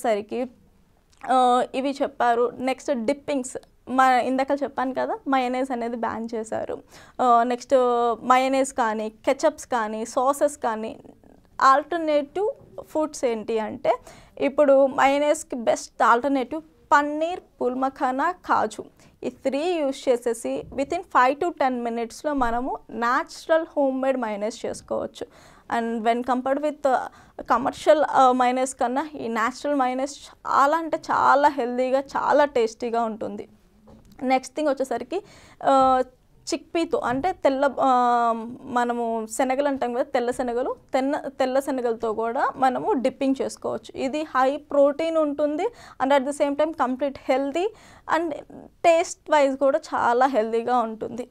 సరికి ఇవి చెప్పారు. నెక్స్ట్ డిప్పింగ్స్ ఇందాక చెప్పాను కదా, మయోనైస్ అనేది బ్యాన్ చేశారు. నెక్స్ట్ మయోనైస్ కానీ కెచప్స్ కానీ సాసెస్ కానీ ఆల్టర్నేటివ్ ఫుడ్స్ ఏంటి అంటే ఇప్పుడు మయోనైస్కి బెస్ట్ ఆల్టర్నేటివ్ పన్నీర్, పూల్ మఖానా, కాజు ఈ 3 యూస్ చేసేసి వితిన్ 5 to 10 minutesలో మనము న్యాచురల్ హోమ్ మేడ్ మయోనైస్ చేసుకోవచ్చు. And when compared with commercial mayonnaise కన్నా ఈ న్యాచురల్ మయోనైస్ చాలా అంటే చాలా హెల్తీగా చాలా టేస్టీగా ఉంటుంది. నెక్స్ట్ థింగ్ వచ్చేసరికి చిక్పీతో అంటే మనము శనగలు అంటాం కదా, తెల్ల శనగలతో కూడా మనము డిప్పింగ్ చేసుకోవచ్చు. ఇది హై ప్రోటీన్ ఉంటుంది and at the same time complete healthy and taste wise కూడా చాలా హెల్తీగా ఉంటుంది.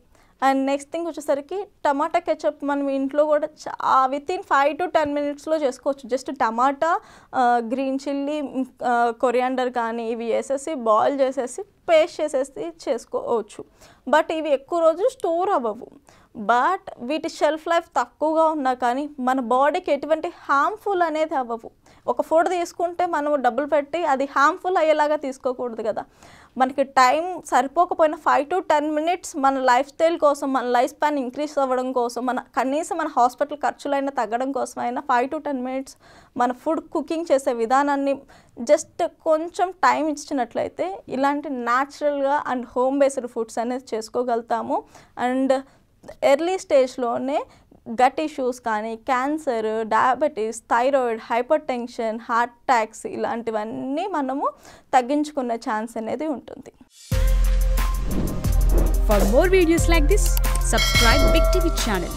అండ్ నెక్స్ట్ థింగ్ వచ్చేసరికి టమాటా కెచప్ మనం ఇంట్లో కూడా వితిన్ 5 to 10 minutesలో చేసుకోవచ్చు. జస్ట్ టమాటా, గ్రీన్ చిల్లీ, కొరియాండర్ కానీ ఇవి వేసేసి బాయిల్ చేసేసి పేస్ట్ చేసేసి చేసుకోవచ్చు. బట్ ఇవి ఎక్కువ రోజులు స్టోర్ అవ్వవు. బట్ వీటి షెల్ఫ్ లైఫ్ తక్కువగా ఉన్నా కానీ మన బాడీకి ఎటువంటి హార్మ్ఫుల్ అనేది అవ్వవు. ఒక ఫుడ్ తీసుకుంటే మనం డబ్బులు పెట్టి అది హార్మ్ఫుల్ అయ్యేలాగా తీసుకోకూడదు కదా. మనకి టైం సరిపోకపోయినా 5 to 10 minutes మన లైఫ్ స్టైల్ కోసం, మన లైఫ్ స్పాన్ ఇంక్రీజ్ అవ్వడం కోసం, కనీసం మన హాస్పిటల్ ఖర్చులైనా తగ్గడం కోసం అయినా 5 to 10 minutes మన ఫుడ్ కుకింగ్ చేసే విధానాన్ని జస్ట్ కొంచెం టైం ఇచ్చినట్లయితే ఇలాంటి న్యాచురల్గా అండ్ హోమ్ బేస్డ్ ఫుడ్స్ అనేది చేసుకోగలుగుతాము. అండ్ ఎర్లీ స్టేజ్లోనే గట్ ఇష్యూస్ కానీ cancer, diabetes, thyroid, hyper tension, heart attacks ఇలాంటివన్నీ మనము తగ్గించుకునే ఛాన్స్ అనేది ఉంటుంది. For more videos like this, subscribe Big TV channel.